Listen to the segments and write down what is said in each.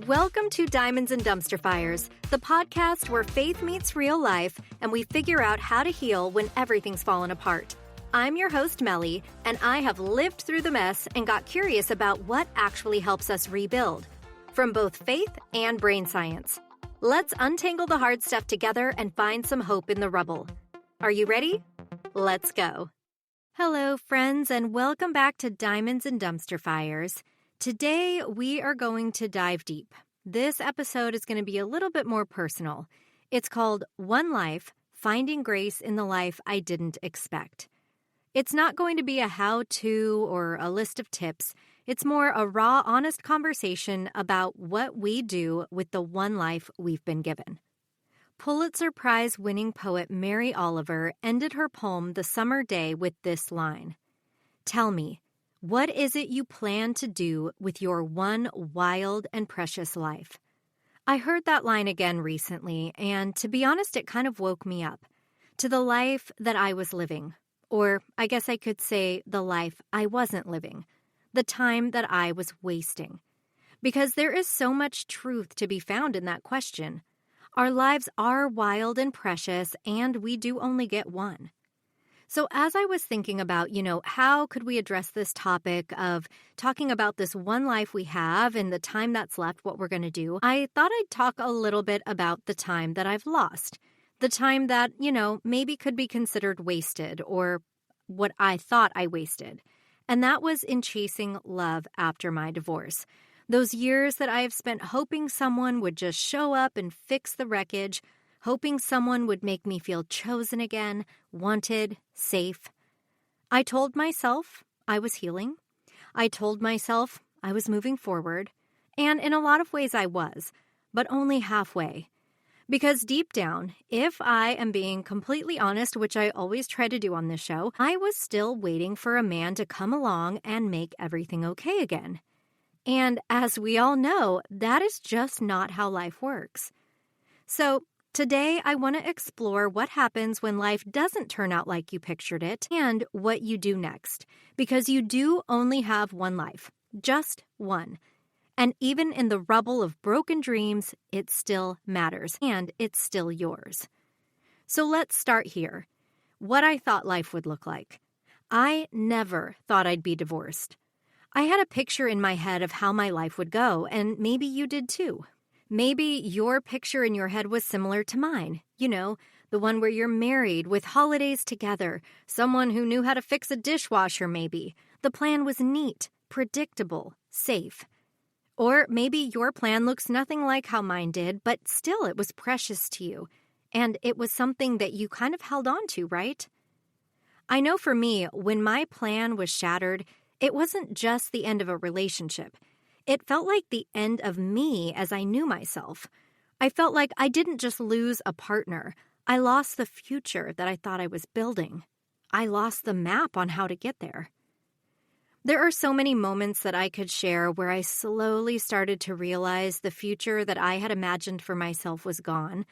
Welcome to Diamonds and Dumpster Fires, the podcast where faith meets real life and we figure out how to heal when everything's fallen apart. I'm your host, Melie, and I have lived through the mess and got curious about what actually helps us rebuild, from both faith and brain science. Let's untangle the hard stuff together and find some hope in the rubble. Are you ready? Let's go. Hello, friends, and welcome back to Diamonds and Dumpster Fires. Today, we are going to dive deep. This episode is going to be a little bit more personal. It's called One Life, Finding Grace in the Life I Didn't Expect. It's not going to be a how-to or a list of tips. It's more a raw, honest conversation about what we do with the one life we've been given. Pulitzer Prize-winning poet Mary Oliver ended her poem The Summer Day with this line: "Tell me, what is it you plan to do with your one wild and precious life?" I heard that line again recently, and to be honest, it kind of woke me up to the life that I was living. Or I guess I could say the life I wasn't living, the time that I was wasting. Because there is so much truth to be found in that question. Our lives are wild and precious, and we do only get one. So as I was thinking about, how could we address this topic of talking about this one life we have and the time that's left, what we're going to do, I thought I'd talk a little bit about the time that I've lost. The time that, maybe could be considered wasted, or what I thought I wasted. And that was in chasing love after my divorce. Those years that I have spent hoping someone would just show up and fix the wreckage, hoping someone would make me feel chosen again, wanted, safe. I told myself I was healing. I told myself I was moving forward. And in a lot of ways I was, but only halfway. Because deep down, if I am being completely honest, which I always try to do on this show, I was still waiting for a man to come along and make everything okay again. And as we all know, that is just not how life works. So today, I want to explore what happens when life doesn't turn out like you pictured it and what you do next. Because you do only have one life, just one. And even in the rubble of broken dreams, it still matters, and it's still yours. So let's start here. What I thought life would look like. I never thought I'd be divorced. I had a picture in my head of how my life would go, and maybe you did too. Maybe your picture in your head was similar to mine. The one where you're married with holidays together, someone who knew how to fix a dishwasher maybe. The plan was neat, predictable, safe. Or maybe your plan looks nothing like how mine did, but still it was precious to you. And it was something that you kind of held on to, right? I know for me, when my plan was shattered, it wasn't just the end of a relationship. It felt like the end of me as I knew myself. I felt like I didn't just lose a partner. I lost the future that I thought I was building. I lost the map on how to get there. There are so many moments that I could share where I slowly started to realize the future that I had imagined for myself was gone.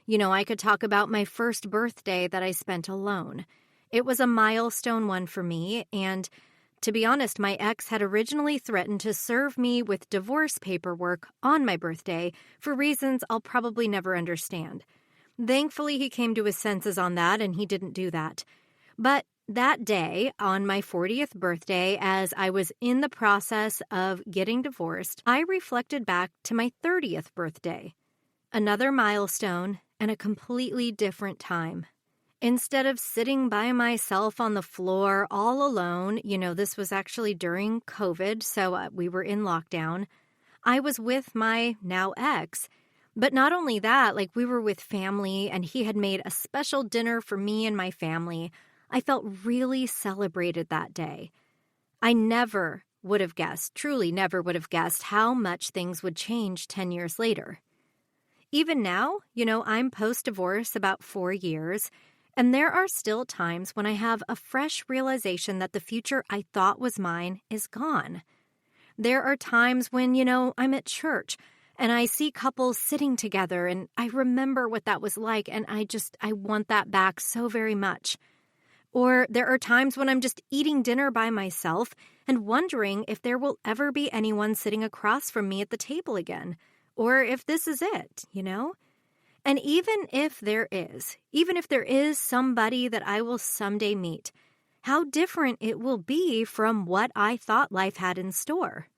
I could talk about my first birthday that I spent alone. It was a milestone one for me, and to be honest, my ex had originally threatened to serve me with divorce paperwork on my birthday for reasons I'll probably never understand. Thankfully, he came to his senses on that, and he didn't do that. But that day, on my 40th birthday, as I was in the process of getting divorced, I reflected back to my 30th birthday. Another milestone and a completely different time. Instead of sitting by myself on the floor all alone, this was actually during COVID, so we were in lockdown, I was with my now ex. But not only that, we were with family, and he had made a special dinner for me and my family. I felt really celebrated that day. I never would have guessed, truly never would have guessed how much things would change 10 years later. Even now, I'm post-divorce about 4 years, and there are still times when I have a fresh realization that the future I thought was mine is gone. There are times when, I'm at church and I see couples sitting together and I remember what that was like, and I want that back so very much. Or there are times when I'm just eating dinner by myself and wondering if there will ever be anyone sitting across from me at the table again. or if this is it, And even if there is somebody that I will someday meet, how different it will be from what I thought life had in store.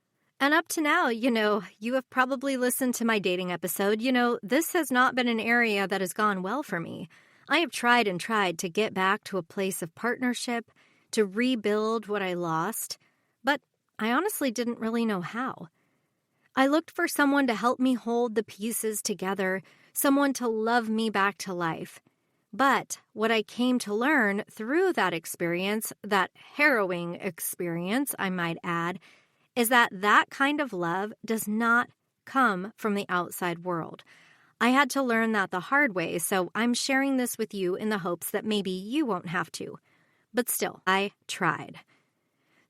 And up to now, you have probably listened to my dating episode. This has not been an area that has gone well for me. I have tried and tried to get back to a place of partnership, to rebuild what I lost, but I honestly didn't really know how. I looked for someone to help me hold the pieces together, someone to love me back to life. But what I came to learn through that experience, that harrowing experience, I might add, is that kind of love does not come from the outside world. I had to learn that the hard way, so I'm sharing this with you in the hopes that maybe you won't have to. But still, I tried.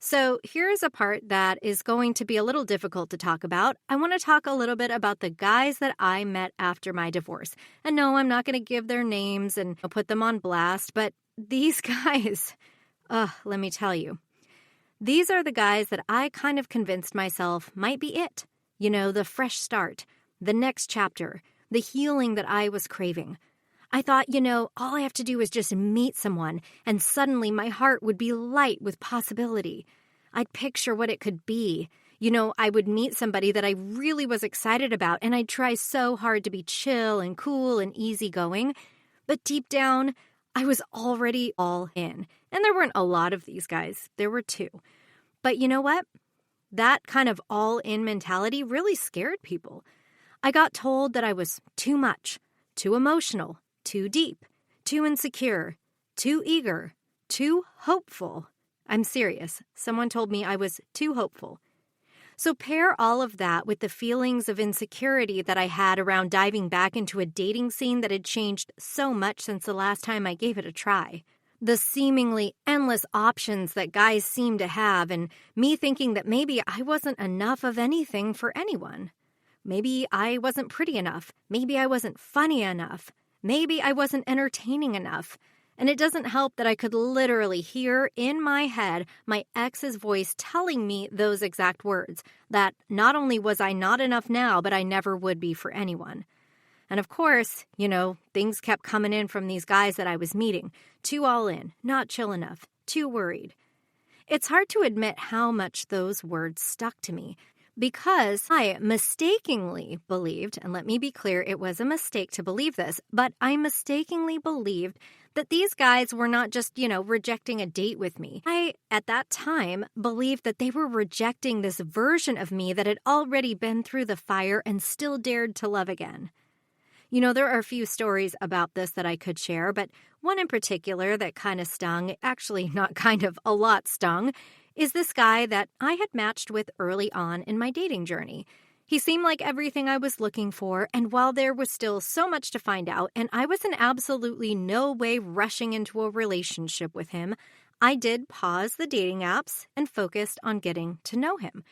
So here's a part that is going to be a little difficult to talk about. I want to talk a little bit about the guys that I met after my divorce. And no, I'm not going to give their names and put them on blast, but these guys, let me tell you. These are the guys that I kind of convinced myself might be it. The fresh start, the next chapter, the healing that I was craving. I thought, all I have to do is just meet someone, and suddenly my heart would be light with possibility. I'd picture what it could be. I would meet somebody that I really was excited about, and I'd try so hard to be chill and cool and easygoing. But deep down, I was already all in. And there weren't a lot of these guys. There were 2. But you know what? That kind of all-in mentality really scared people. I got told that I was too much, too emotional, too deep, too insecure, too eager, too hopeful. I'm serious. Someone told me I was too hopeful. So pair all of that with the feelings of insecurity that I had around diving back into a dating scene that had changed so much since the last time I gave it a try. The seemingly endless options that guys seem to have, and me thinking that maybe I wasn't enough of anything for anyone. Maybe I wasn't pretty enough. Maybe I wasn't funny enough. Maybe I wasn't entertaining enough. And it doesn't help that I could literally hear in my head my ex's voice telling me those exact words, that not only was I not enough now, but I never would be for anyone. And of course, things kept coming in from these guys that I was meeting. Too all in, not chill enough, too worried. It's hard to admit how much those words stuck to me, because I mistakenly believed, and let me be clear, it was a mistake to believe this, but I mistakenly believed that these guys were not just, rejecting a date with me. I, at that time, believed that they were rejecting this version of me that had already been through the fire and still dared to love again. There are a few stories about this that I could share, but one in particular that kind of stung, actually not kind of, a lot stung, is this guy that I had matched with early on in my dating journey. He seemed like everything I was looking for, and while there was still so much to find out, and I was in absolutely no way rushing into a relationship with him, I did pause the dating apps and focused on getting to know him.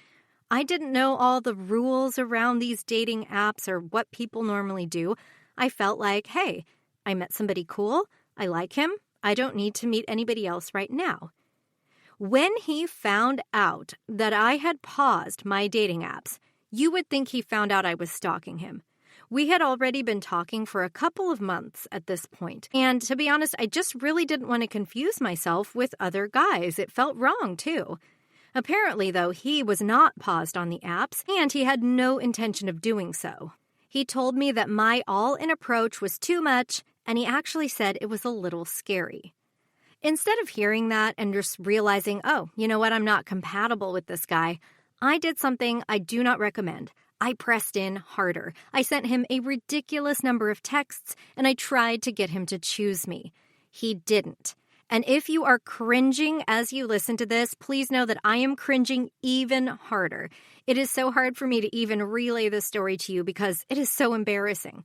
I didn't know all the rules around these dating apps or what people normally do. I felt like, hey, I met somebody cool, I like him, I don't need to meet anybody else right now. When he found out that I had paused my dating apps, you would think he found out I was stalking him. We had already been talking for a couple of months at this point, and to be honest, I just really didn't want to confuse myself with other guys. It felt wrong, too. Apparently, though, he was not paused on the apps, and he had no intention of doing so. He told me that my all-in approach was too much, and he actually said it was a little scary. Instead of hearing that and just realizing, oh, you know what, I'm not compatible with this guy, I did something I do not recommend. I pressed in harder. I sent him a ridiculous number of texts, and I tried to get him to choose me. He didn't. And if you are cringing as you listen to this, please know that I am cringing even harder. It is so hard for me to even relay this story to you because it is so embarrassing.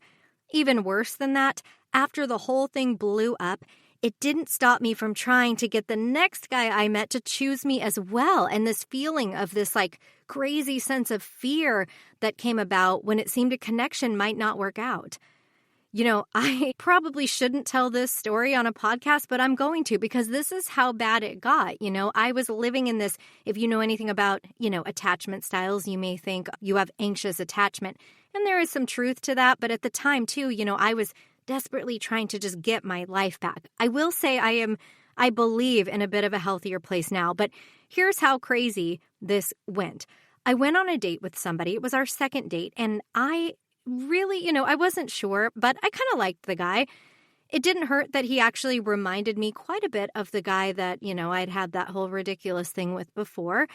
Even worse than that, after the whole thing blew up, it didn't stop me from trying to get the next guy I met to choose me as well. And this feeling of this crazy sense of fear that came about when it seemed a connection might not work out. I probably shouldn't tell this story on a podcast, but I'm going to because this is how bad it got. I was living in this, if you know anything about, attachment styles, you may think you have anxious attachment. And there is some truth to that. But at the time, too, I was desperately trying to just get my life back. I will say I believe in a bit of a healthier place now. But here's how crazy this went. I went on a date with somebody. It was our second date. And I really, I wasn't sure, but I kind of liked the guy. It didn't hurt that he actually reminded me quite a bit of the guy that, I'd had that whole ridiculous thing with before.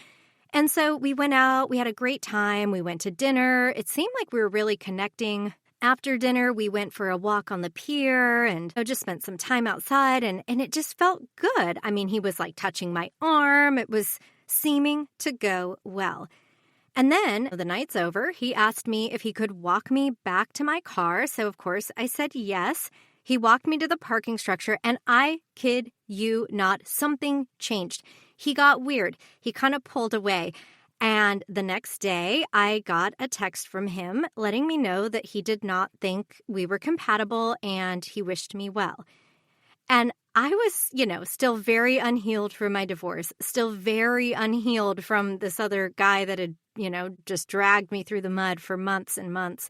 And so we went out, we had a great time, we went to dinner. It seemed like we were really connecting. After dinner, we went for a walk on the pier and just spent some time outside, and it just felt good. I mean, he was like touching my arm. It was seeming to go well. And then the night's over, he asked me if he could walk me back to my car. So, of course, I said yes. He walked me to the parking structure, and I kid you not, something changed. He got weird. He kind of pulled away. And the next day, I got a text from him letting me know that he did not think we were compatible and he wished me well. And I was, still very unhealed from my divorce, still very unhealed from this other guy that had, just dragged me through the mud for months and months.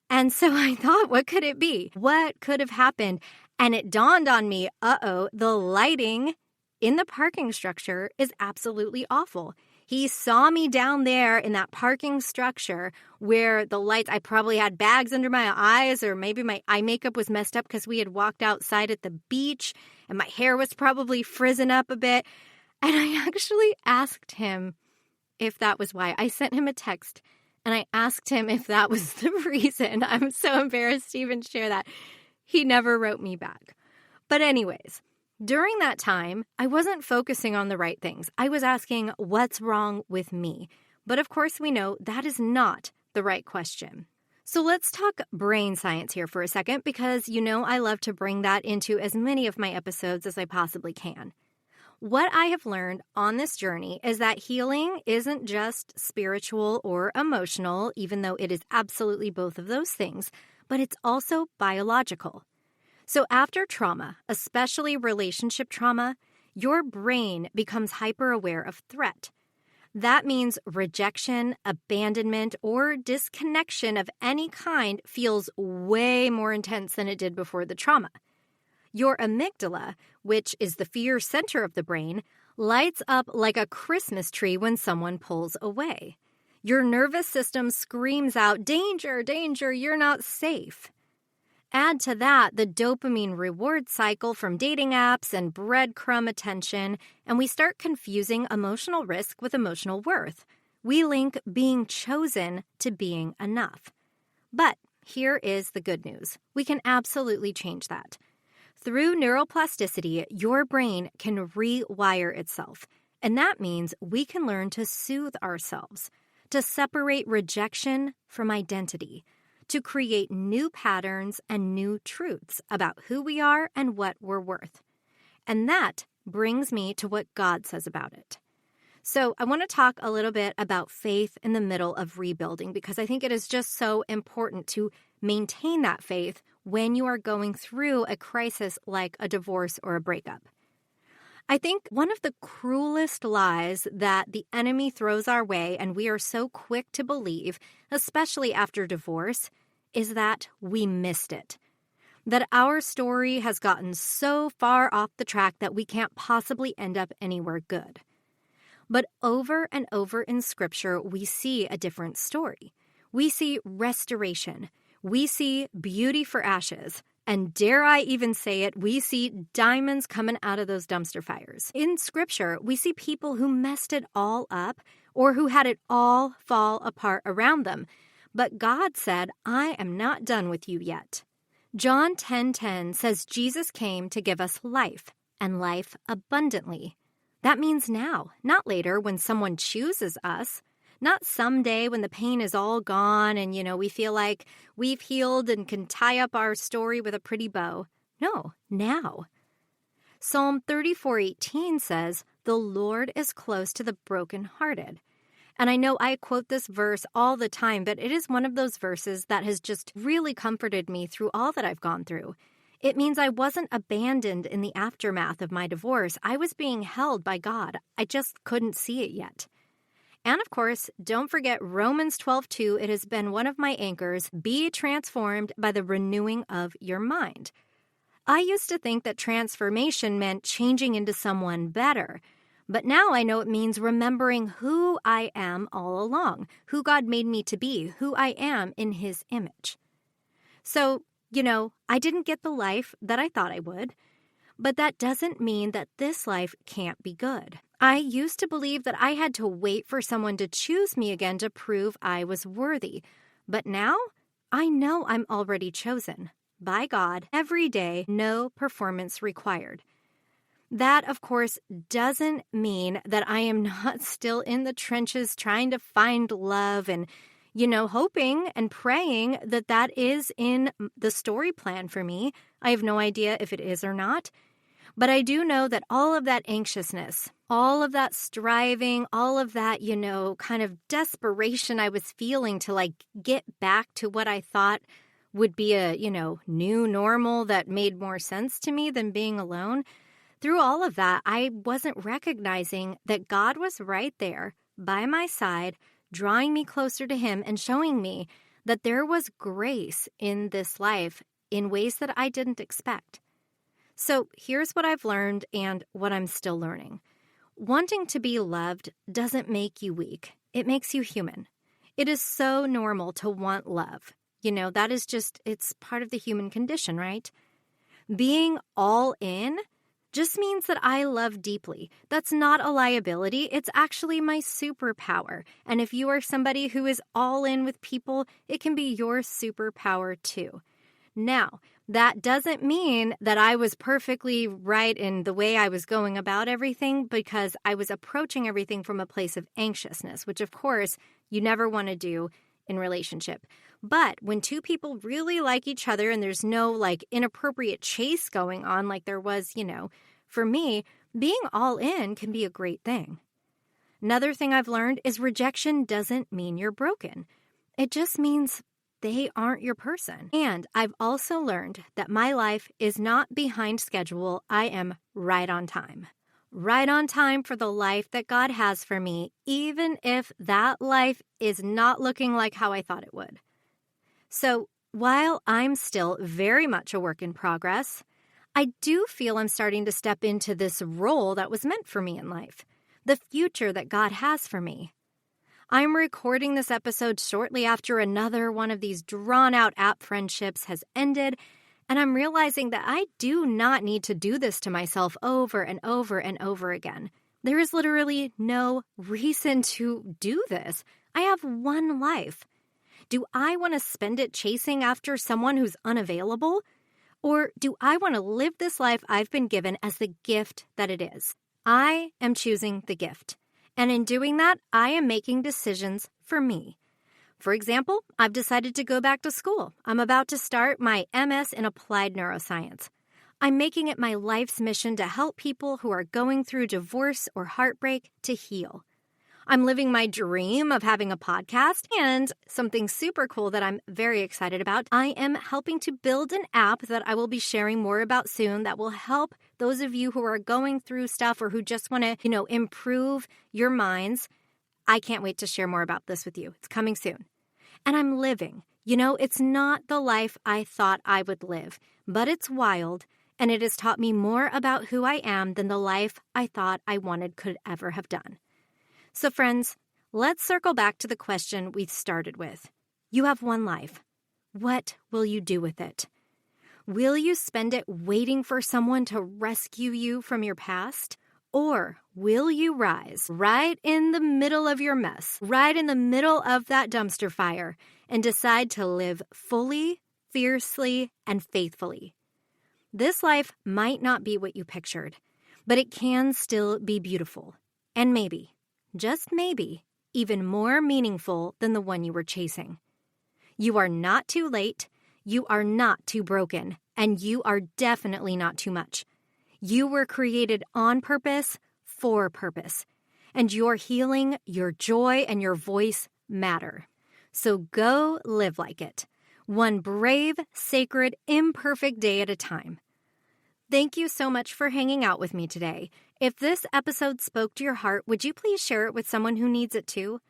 And so I thought, what could it be? What could have happened? And it dawned on me, the lighting in the parking structure is absolutely awful. He saw me down there in that parking structure where the lights, I probably had bags under my eyes, or maybe my eye makeup was messed up because we had walked outside at the beach and my hair was probably frizzen up a bit. And I actually asked him if that was why. I sent him a text and I asked him if that was the reason. I'm so embarrassed to even share that. He never wrote me back. But anyways, during that time, I wasn't focusing on the right things. I was asking, what's wrong with me? But of course, we know that is not the right question. So let's talk brain science here for a second, because I love to bring that into as many of my episodes as I possibly can. What I have learned on this journey is that healing isn't just spiritual or emotional, even though it is absolutely both of those things, but it's also biological. So after trauma, especially relationship trauma, your brain becomes hyper-aware of threat. That means rejection, abandonment, or disconnection of any kind feels way more intense than it did before the trauma. Your amygdala, which is the fear center of the brain, lights up like a Christmas tree when someone pulls away. Your nervous system screams out, "Danger, danger, you're not safe." Add to that the dopamine reward cycle from dating apps and breadcrumb attention, and we start confusing emotional risk with emotional worth. We link being chosen to being enough. But here is the good news. We can absolutely change that. Through neuroplasticity, your brain can rewire itself, and that means we can learn to soothe ourselves, to separate rejection from identity, to create new patterns and new truths about who we are and what we're worth. And that brings me to what God says about it. So I want to talk a little bit about faith in the middle of rebuilding, because I think it is just so important to maintain that faith when you are going through a crisis like a divorce or a breakup. I think one of the cruelest lies that the enemy throws our way, and we are so quick to believe, especially after divorce, is that we missed it. That our story has gotten so far off the track that we can't possibly end up anywhere good. But over and over in Scripture, we see a different story. We see restoration. We see beauty for ashes. And dare I even say it, we see diamonds coming out of those dumpster fires. In Scripture, we see people who messed it all up or who had it all fall apart around them. But God said, "I am not done with you yet." John 10:10 says Jesus came to give us life, and life abundantly. That means now, not later when someone chooses us, not someday when the pain is all gone and, we feel like we've healed and can tie up our story with a pretty bow. No, now. Psalm 34:18 says, "The Lord is close to the brokenhearted." And I know I quote this verse all the time, but it is one of those verses that has just really comforted me through all that I've gone through. It means I wasn't abandoned in the aftermath of my divorce. I was being held by God. I just couldn't see it yet. And of course, don't forget Romans 12:2. It has been one of my anchors. Be transformed by the renewing of your mind. I used to think that transformation meant changing into someone better. But now I know it means remembering who I am all along, who God made me to be, who I am in His image. So, I didn't get the life that I thought I would, but that doesn't mean that this life can't be good. I used to believe that I had to wait for someone to choose me again to prove I was worthy. But now I know I'm already chosen by God every day, no performance required. That, of course, doesn't mean that I am not still in the trenches trying to find love and, hoping and praying that that is in the story plan for me. I have no idea if it is or not. But I do know that all of that anxiousness, all of that striving, all of that, kind of desperation I was feeling to get back to what I thought would be a, new normal that made more sense to me than being alone. Through all of that, I wasn't recognizing that God was right there by my side, drawing me closer to Him and showing me that there was grace in this life in ways that I didn't expect. So here's what I've learned and what I'm still learning. Wanting to be loved doesn't make you weak. It makes you human. It is so normal to want love. That is it's part of the human condition, right? Being all in just means that I love deeply. That's not a liability. It's actually my superpower. And if you are somebody who is all in with people, it can be your superpower too. Now, that doesn't mean that I was perfectly right in the way I was going about everything, because I was approaching everything from a place of anxiousness, which of course you never want to do in relationship. But when two people really like each other and there's no inappropriate chase going on like there was, for me, being all in can be a great thing. Another thing I've learned is rejection doesn't mean you're broken. It just means they aren't your person. And I've also learned that my life is not behind schedule. I am right on time. Right on time for the life that God has for me, even if that life is not looking like how I thought it would. So while I'm still very much a work in progress, I do feel I'm starting to step into this role that was meant for me in life, the future that God has for me. I'm recording this episode shortly after another one of these drawn-out app friendships has ended, and I'm realizing that I do not need to do this to myself over and over and over again. There is literally no reason to do this. I have one life. Do I want to spend it chasing after someone who's unavailable? Or do I want to live this life I've been given as the gift that it is? I am choosing the gift. And in doing that, I am making decisions for me. For example, I've decided to go back to school. I'm about to start my MS in Applied Neuroscience. I'm making it my life's mission to help people who are going through divorce or heartbreak to heal. I'm living my dream of having a podcast, and something super cool that I'm very excited about, I am helping to build an app that I will be sharing more about soon that will help those of you who are going through stuff or who just want to, improve your minds. I can't wait to share more about this with you. It's coming soon. And I'm living. It's not the life I thought I would live, but it's wild, and it has taught me more about who I am than the life I thought I wanted could ever have done. So friends, let's circle back to the question we started with. You have one life. What will you do with it? Will you spend it waiting for someone to rescue you from your past? Or will you rise right in the middle of your mess, right in the middle of that dumpster fire, and decide to live fully, fiercely, and faithfully? This life might not be what you pictured, but it can still be beautiful. And maybe, just maybe, even more meaningful than the one you were chasing. You are not too late, you are not too broken, and you are definitely not too much. You were created on purpose, for purpose. and your healing, your joy, and your voice matter. So go live like it. One brave, sacred, imperfect day at a time. Thank you so much for hanging out with me today. If this episode spoke to your heart, would you please share it with someone who needs it too?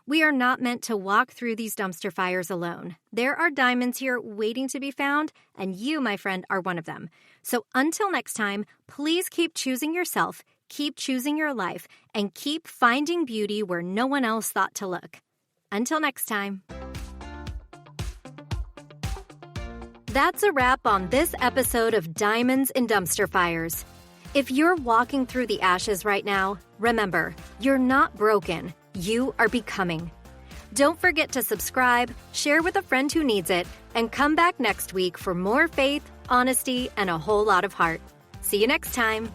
We are not meant to walk through these dumpster fires alone. There are diamonds here waiting to be found, and you, my friend, are one of them. So until next time, please keep choosing yourself, keep choosing your life, and keep finding beauty where no one else thought to look. Until next time. That's a wrap on this episode of Diamonds and Dumpster Fires. If you're walking through the ashes right now, remember, you're not broken. You are becoming. Don't forget to subscribe, share with a friend who needs it, and come back next week for more faith, honesty, and a whole lot of heart. See you next time.